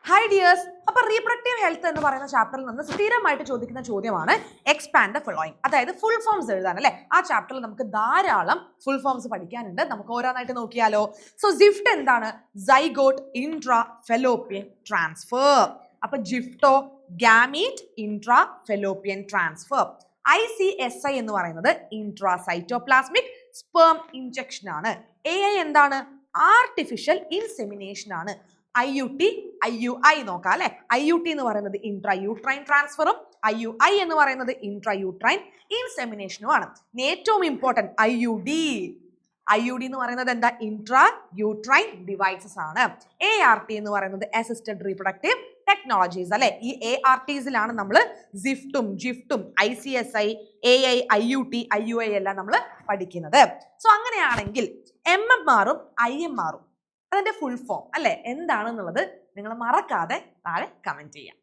Hi dears, അപ്പോൾ reproductive health എന്ന് പറയുന്ന ചാപ്റ്ററിൽ നിന്ന് സ്ഥിരമായിട്ട് ചോദിക്കുന്ന ചോദ്യമാണ് എക്സ്പാൻഡ് ദ ഫോളോയിങ്. അതായത് ഫുൾ ഫോംസ് എഴുതാൻ അല്ലേ. ആ ചാപ്റ്ററിൽ നമുക്ക് ധാരാളം ഫുൾ ഫോംസ് പഠിക്കാനുണ്ട്. നമുക്ക് ഓരോന്നായിട്ട് നോക്കിയാലോ. സോ ജിഫ്റ്റ് എന്താണ്? Zygote intra fallopian transfer. അപ്പൊ ജിഫ്റ്റോ gamete intra fallopian transfer. ICSI എന്ന് പറയുന്നത് ഇൻട്രാ സൈറ്റോപ്ലാസ്മിക് സ്പേം ഇൻജെക്ഷൻ ആണ്. AI എന്താണ്? ആർട്ടിഫിഷ്യൽ ഇൻസെമിനേഷൻ ആണ്. IUT, IUI നോക്കാം അല്ലെ. IUT എന്ന് പറയുന്നത് ഇൻട്രാ യൂട്രൈൻ ട്രാൻസ്ഫറും IUI എന്ന് പറയുന്നത് ഇൻട്രാ യൂട്രൈൻ ഇൻസെമിനേഷനും ആണ്. ഏറ്റവും ഇമ്പോർട്ടൻറ്റ് IUD എന്ന് പറയുന്നത് എന്താ? ഇൻട്രാ യൂട്രൈൻ ഡിവൈസസ് ആണ്. ART എന്ന് പറയുന്നത് അസിസ്റ്റഡ് റീപ്രൊഡക്റ്റീവ് ടെക്നോളജീസ് അല്ലെ. ഈ ARTസിലാണ് നമ്മൾ ജിഫ്റ്റും ICSI, AI, IUT, IUI എല്ലാം നമ്മൾ പഠിക്കുന്നത്. സോ അങ്ങനെയാണെങ്കിൽ MMR-ഉം IMR-ഉം അതിന്റെ ഫുൾ ഫോം അല്ലെ എന്താണെന്നുള്ളത് നിങ്ങൾ മറക്കാതെ താഴെ കമന്റ് ചെയ്യാം.